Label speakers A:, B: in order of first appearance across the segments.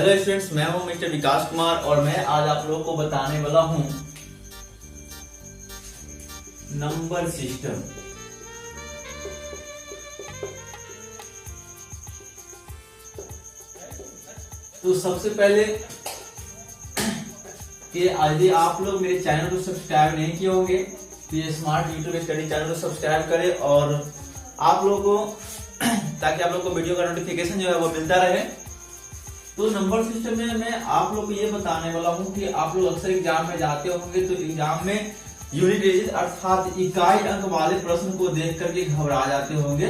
A: Hello students, मैं हूं mister विकास कुमार और मैं आज आप लोगों को बताने वाला हूं नंबर सिस्टम। तो सबसे पहले कि यदि आप लोग मेरे चैनल को सब्सक्राइब नहीं किए होंगे तो ये स्मार्ट यूट्यूब स्टडी चैनल को सब्सक्राइब करें और आप लोगों को ताकि आप लोग को वीडियो का नोटिफिकेशन जो है वो मिलता रहे। तो नंबर सिस्टम में मैं आप लोग को ये बताने वाला हूँ कि आप लोग अक्सर एग्जाम में जाते होंगे तो एग्जाम में यूनिट डिजिट अर्थात इकाई अंक वाले प्रश्न को देख करके घबरा जाते होंगे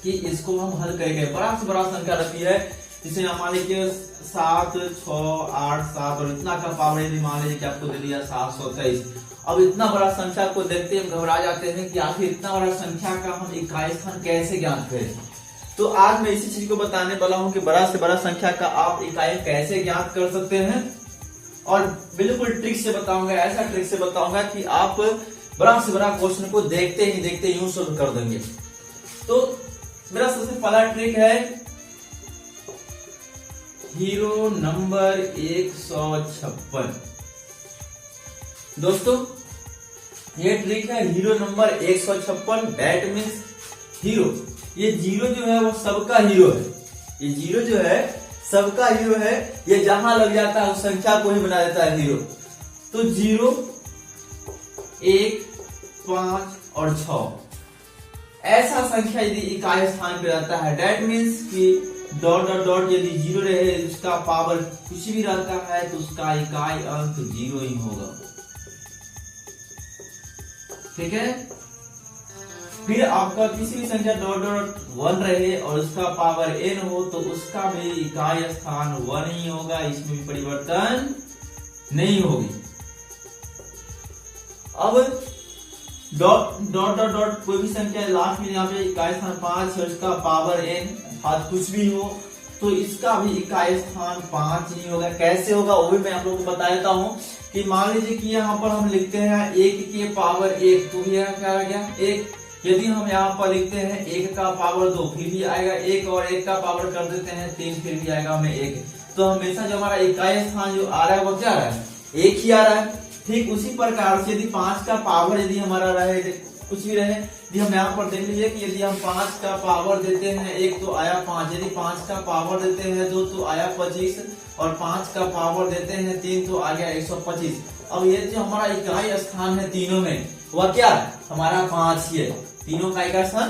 A: कि इसको हम हल करेंगे। बड़ा से बड़ा संख्या रहती है, जिसे मान लीजिए 7, 6, 8, 7 और इतना का पावर यदि मान लीजिए कि आपको दे दिया 723। अब इतना बड़ा संख्या को देखते हम घबरा जाते हैं कि आखिर इतना बड़ा संख्या का हम इकाई स्थान कैसे ज्ञात करें। तो आज मैं इसी चीज को बताने वाला हूं कि बड़ा से बड़ा संख्या का आप इकाई कैसे ज्ञात कर सकते हैं और बिल्कुल ट्रिक से बताऊंगा, ऐसा ट्रिक से बताऊंगा कि आप बड़ा से बड़ा क्वेश्चन को देखते ही देखते यूं सोल्व कर देंगे। तो मेरा सबसे पहला ट्रिक है हीरो नंबर 156। दोस्तों ये ट्रिक है hero number 156। That means hero, ये जीरो जो है वो सबका हीरो है। ये जीरो जो है सबका हीरो है, ये जहां लग जाता है उस संख्या को ही बना देता है हीरो। तो 0, 1, 5 और 6 ऐसा संख्या यदि इकाई स्थान पे रहता है, दैट मीन्स कि डॉट डॉट डॉट यदि 0 रहे, उसका पावर कुछ भी रहता है तो उसका इकाई अंक 0 ही होगा। ठीक है। फिर आपका किसी भी संख्या डॉट डॉट 1 रहे और उसका पावर n हो तो उसका भी इकाई स्थान 1 ही होगा, इसमें भी परिवर्तन नहीं होगी। अब डॉट डॉट डॉट डॉट कोई भी संख्या लास्ट में यहाँ पे इकाई स्थान 5 है, उसका पावर n अर्थात कुछ भी हो तो इसका भी इकाई स्थान 5 ही होगा। कैसे होगा वो भी मैं आप लोगों को बता देता हूँ कि मान लीजिए कि यहाँ पर हम लिखते हैं 1 के पावर 1, तो यह क्या आ गया 1। यदि हम यहाँ पर लिखते हैं 1 का पावर 2 फिर भी आएगा 1 और 1 का पावर कर देते हैं 3 फिर भी आएगा हमें 1। तो हमेशा जो हमारा इकाई स्थान जो आ रहा है वो क्या आ रहा है, 1 ही आ रहा है। ठीक उसी प्रकार से यदि 5 का पावर यदि हमारा रहे कुछ भी रहे, यदि हम यहाँ पर देख लीजिए कि यदि हम 5 का पावर देते हैं 1 तो आया 5, यदि 5 का पावर देते हैं 2 तो आया 25 और 5 का पावर देते हैं 3 तो आ गया 125। अब ये जो हमारा इकाई स्थान है तीनों में वह क्या है, हमारा 5 ही है। तीनों का इकाई स्थान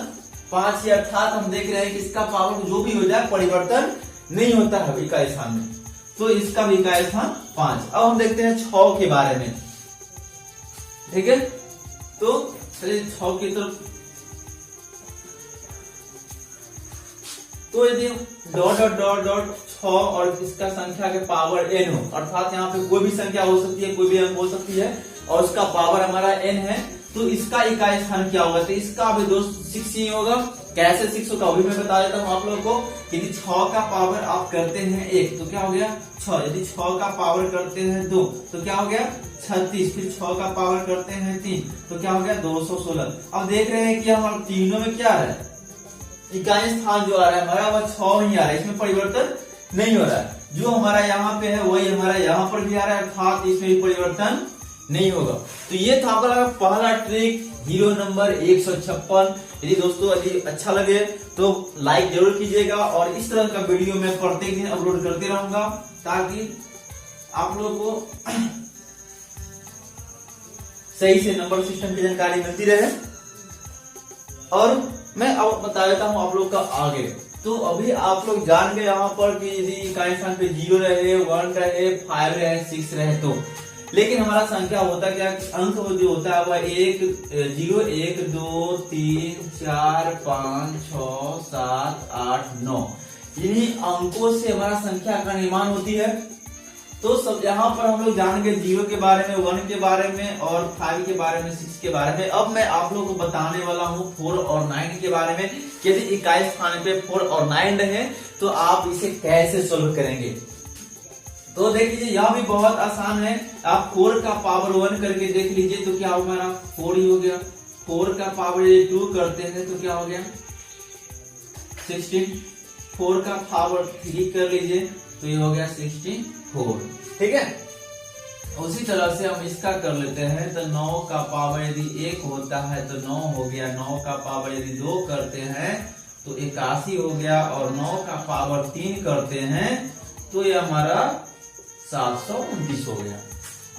A: 5 ही, अर्थात हम देख रहे हैं कि इसका पावर जो भी हो जाए परिवर्तन नहीं होता है इकाई स्थान में, तो इसका भी इकाई स्थान 5। अब हम देखते हैं 6 के बारे में। ठीक है, तो चलिए 6 की तरफ। तो यदि डॉट डॉट डॉट डॉट 6 और इसका संख्या के पावर n हो, अर्थात यहाँ पे कोई भी संख्या हो सकती है, कोई भी अंक हो सकती है और उसका पावर हमारा n है, तो इसका इकाई स्थान क्या होगा, तो इसका भी दोस्त 6 ही होगा। कैसे 6 होगा वो भी मैं बता देता हूँ आप लोगों को। यदि 6 का पावर आप करते हैं 1 तो क्या हो गया 6, यदि 6 का पावर करते हैं 2 तो क्या हो गया 36, फिर 6 का पावर करते हैं 3 तो क्या हो गया 216। अब देख रहे हैं कि हमारे तीनों में क्या आ रहा है, इकाई स्थान जो आ रहा है हमारा वह 6 ही आ रहा है, इसमें परिवर्तन नहीं हो रहा है। जो हमारा यहाँ पे है वही हमारा यहाँ पर भी आ रहा है, अर्थात इसमें भी परिवर्तन नहीं होगा। तो ये था आपका पहला ट्रिक हीरो नंबर 156। यदि दोस्तों यदि अच्छा लगे तो लाइक जरूर कीजिएगा और इस तरह का वीडियो मैं प्रत्येक दिन अपलोड करते रहूंगा ताकि आप लोगों को सही से नंबर सिस्टम की जानकारी मिलती रहे। और मैं अब बता देता हूं आप लोग का आगे। तो अभी आप लोग जान गए यहाँ पर कि यदि इकाई स्थान पे 0 रहे, 1 रहे, 5 रहे, 6 रहे तो, लेकिन हमारा संख्या होता क्या, अंक जो होता है वह 1, 0, 1, 2, 3, 4, 5, 6, 7, 8, 9 इन्हीं अंकों से हमारा संख्या का निर्माण होती है। तो सब यहाँ पर हम लोग जान गए 0 के बारे में, 1 के बारे में और 5 के बारे में, 6 के बारे में। अब मैं आप लोगों को बताने वाला हूँ 4 और 9 के बारे में। यदि इकाई स्थान पे 4 और 9 रहे तो आप इसे कैसे सोल्व करेंगे। तो देख लीजिए यह भी बहुत आसान है। आप 4 का पावर 1 करके देख लीजिए तो क्या होगा, हमारा 4 ही हो गया। 4 का पावर 2 करते हैं तो क्या हो गया 16। 4 का पावर 3 कर लीजिए तो ये हो गया 64। ठीक है, उसी तरह से हम इसका कर लेते हैं। तो 9 का पावर यदि 1 होता है तो 9 हो गया, 9 का पावर यदि 2 करते हैं तो 81 हो गया, और 9 का पावर 3 करते हैं तो ये हमारा 729 हो गया।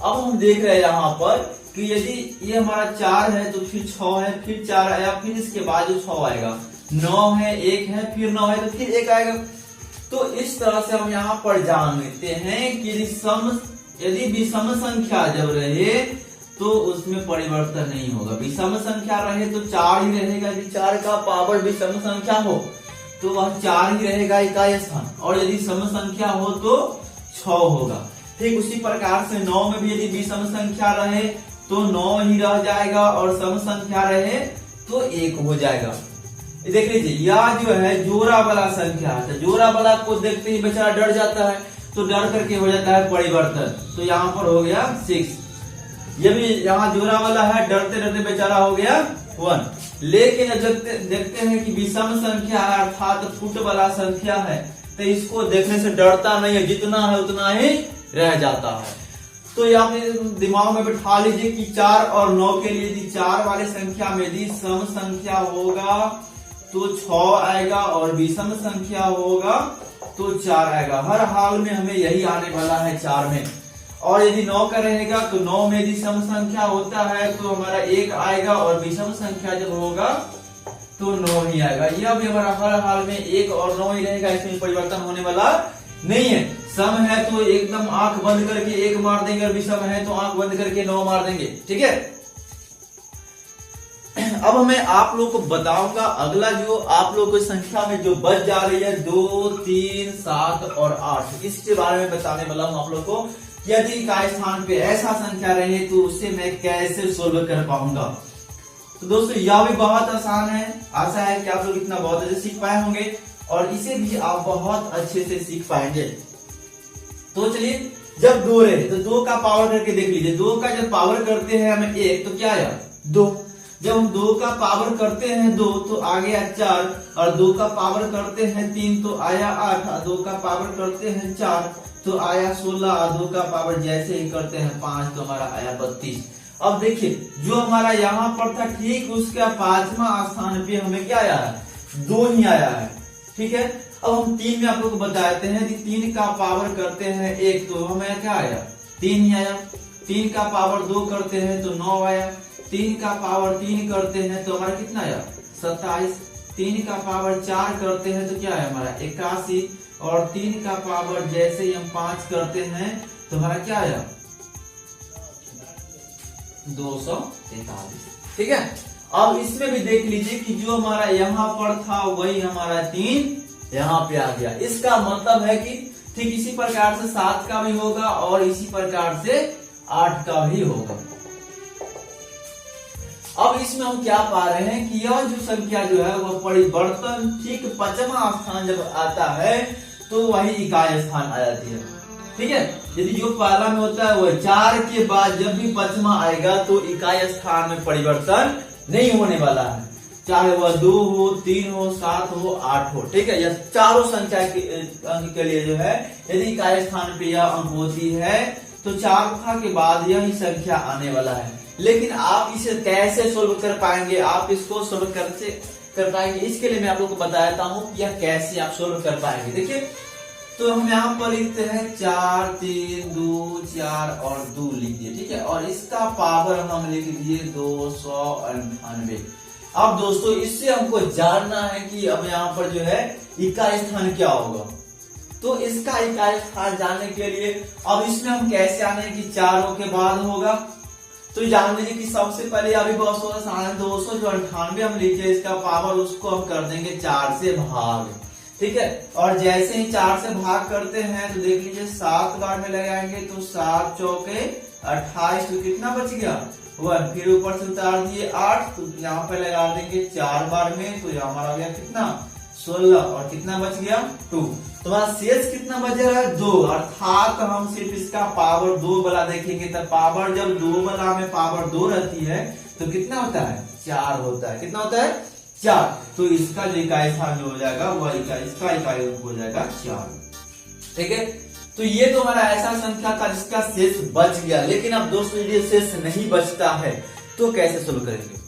A: अब हम देख रहे हैं यहाँ पर कि यदि ये हमारा 4 है तो फिर 6 है, फिर 4 आया, फिर इसके बाद जो 6 आएगा, 9 है, 1 है, फिर 9 है तो फिर 1 आएगा। तो इस तरह से हम यहाँ पर जान लेते हैं कि यदि विषम संख्या जब रहे तो उसमें परिवर्तन नहीं होगा। विषम संख्या रहे तो 4 ही रहेगा, यदि 4 का पावर विषम संख्या हो तो वह 4 ही रहेगा इकाई स्थान, और यदि सम संख्या हो तो 6 होगा। ठीक उसी प्रकार से 9 में भी यदि विषम संख्या रहे तो 9 ही रह जाएगा, और सम संख्या रहे तो 1 हो जाएगा। देख लीजिए, या जो है जोड़ा वाला संख्या है, तो जोड़ा वाला को देखते ही बेचारा डर जाता है, तो डर करके हो जाता है परिवर्तन। तो यहाँ पर हो गया 6। ये भी यहाँ जोड़ा वाला है, डरते डरते बेचारा हो गया 1। लेकिन जब देखते हैं कि विषम संख्या है अर्थात फुट वाला संख्या है, तो इसको देखने से डरता नहीं है, जितना है उतना ही रह जाता है। तो ये आप दिमाग में बिठा लीजिए कि 4 और 9 के लिए यदि 4 वाले संख्या में यदि सम संख्या होगा तो 6 आएगा, और विषम संख्या होगा तो 4 आएगा। हर हाल में हमें यही आने वाला है 4 में। और यदि 9 का रहेगा तो 9 में यदि सम संख्या होता है तो हमारा 1 आएगा, और विषम संख्या जब होगा तो 9 ही आएगा। यह भी हमारा हर हाल में 1 और 9 ही रहेगा, इसमें परिवर्तन होने वाला नहीं है। सम है तो एकदम आंख बंद करके 1 मार देंगे, और विषम है तो आंख बंद करके 9 मार देंगे। ठीक है, अब मैं आप लोग को बताऊंगा अगला जो आप लोग की संख्या में जो बच जा रही है 2, 3, 7 और 8, इसके बारे में बताने वाला हूं आप लोग को। यदि इकाई स्थान पे ऐसा संख्या रहे तो उससे मैं कैसे सोल्व कर पाऊंगा। तो दोस्तों यह भी बहुत आसान है, आशा है कि आप लोग इतना बहुत अच्छे सीख पाए होंगे, और इसे भी आप बहुत अच्छे से सीख पाएंगे। तो चलिए, जब 2 रहे तो 2 का पावर करके देख लीजिए। 2 का जब पावर करते हैं हमें 1 तो क्या आया 2। जब हम 2 का पावर करते हैं 2 तो आ गया 4, और 2 का पावर करते हैं 3 तो आया 8, और 2 का पावर करते हैं 4 तो आया 16, और 2 का पावर जैसे ही करते हैं 5 तो हमारा आया 32। अब देखिए, जो हमारा यहाँ पर था ठीक उसका 5वां स्थान पे हमें क्या आया है 2 ही आया है। ठीक है, अब हम 3 में आप लोग को बताते हैं कि 3 का पावर करते हैं 1 तो हमें क्या आया 3 ही आया। 3 का पावर 2 करते हैं तो 9 आया। 3 का पावर 3 करते हैं तो हमारा कितना आया 27। 3 का पावर 4 करते हैं तो क्या है हमारा 81, और 3 का पावर जैसे ही हम 5 करते हैं तो हमारा क्या आया 243। ठीक है, अब इसमें भी देख लीजिए कि जो हमारा यहाँ पर था वही हमारा 3 यहाँ पे आ गया। इसका मतलब है कि ठीक इसी प्रकार से 7 का भी होगा, और इसी प्रकार से 8 का भी होगा। अब इसमें हम क्या पा रहे हैं कि यह जो संख्या जो है वह परिवर्तन ठीक 5वां स्थान जब आता है तो वही इकाई स्थान आ जाती है। ठीक है, यदि जो पहला में होता है वह 4 के बाद जब भी 5वां आएगा तो इकाई स्थान में परिवर्तन नहीं होने वाला है, चाहे वह 2 हो, 3 हो, 7 हो, 8 हो। ठीक है, यह चारों संख्या अंक के लिए जो है यदि इकाई स्थान पे यह अंक होती है तो 4 के बाद यही संख्या आने वाला है। लेकिन आप इसे कैसे सोल्व कर पाएंगे, आप इसको सोल्व कर पाएंगे, इसके लिए मैं आप लोग को बताता हूँ यह कैसे आप सोल्व कर पाएंगे। देखिए, तो हम यहाँ पर लिखते हैं 4, 3, 2, 4 और 2 लिख दिए। ठीक है, और इसका पावर हम लिख दिए 298। अब दोस्तों इससे हमको जानना है कि अब यहाँ पर जो है इकाई स्थान क्या होगा। तो इसका इकाई स्थान जानने के लिए अब इसमें हम कैसे आने कि 4 के बाद होगा। तो जान लीजिए कि सबसे पहले अभी बहुत आसान है, 298 हम लिखे, इसका पावर उसको हम कर देंगे 4 से भाग। ठीक है, और जैसे ही 4 से भाग करते हैं तो देख लीजिए 7 बार में लगाएंगे तो 7 चौके 28, तो कितना बच गया 1। फिर ऊपर से उतार दिए 8, तो यहाँ पे लगा देंगे 4 बार में, तो यहाँ हमारा गया कितना 16, और कितना बच गया 2। तो हमारा शेष कितना बच रहा है 2, अर्थात हम सिर्फ इसका पावर 2 वाला देखेंगे। तो पावर जब 2 वाला में पावर 2 रहती है तो कितना होता है 4 होता है। कितना होता है 4। तो इसका जो इकाई स्थान जो हो जाएगा वह इसका इकाई हो जाएगा 4। ठीक है। तो ये तो हमारा ऐसा संख्या था जिसका शेष बच गया, लेकिन अब दोस्तों ये शेष नहीं बचता है तो कैसे सोल्व करेंगे।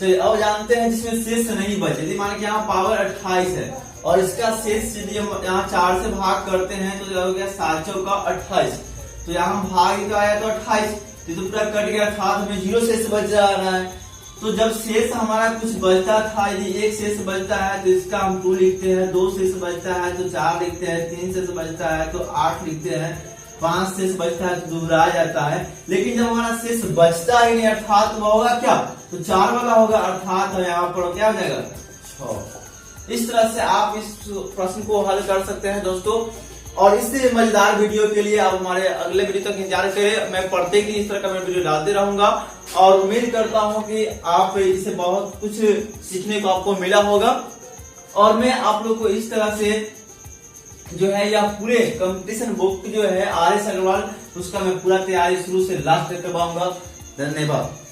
A: चलिए अब जानते हैं जिसमें शेष नहीं बचे। यदि मान के यहाँ पावर 28 है और इसका शेष यदि हम यहाँ 4 से भाग करते हैं तो हो गया 7 चौका 28। तो यहाँ भाग का आया तो 28, तो पूरा कट गया था, हमें 0 शेष बच जा रहा है। तो जब शेष हमारा कुछ बचता था, यदि 1 शेष बचता है तो इसका हम 2 लिखते हैं, 2 शेष बचता है तो 4 लिखते हैं, 3 शेष बचता है तो 8 लिखते हैं, 5 शेष बचता है तो दोहरा जाता है। लेकिन जब हमारा शेष बचता ही नहीं अर्थात वो होगा क्या, तो 4 वाला होगा, अर्थात यहाँ पर क्या हो जाएगा 6। इस तरह से आप इस प्रश्न को हल कर सकते हैं दोस्तों। और इससे मजेदार वीडियो के लिए आप हमारे अगले वीडियो तक इंतजार करें। मैं प्रत्येक दिन इस तरह का मैं वीडियो डालते रहूंगा और उम्मीद करता हूं कि आप इससे बहुत कुछ सीखने को आपको मिला होगा। और मैं आप लोग को इस तरह से जो है या पूरे कंपटीशन बुक जो है RS अग्रवाल, उसका मैं पूरा तैयारी शुरू से लास्ट तक करवाऊंगा। धन्यवाद।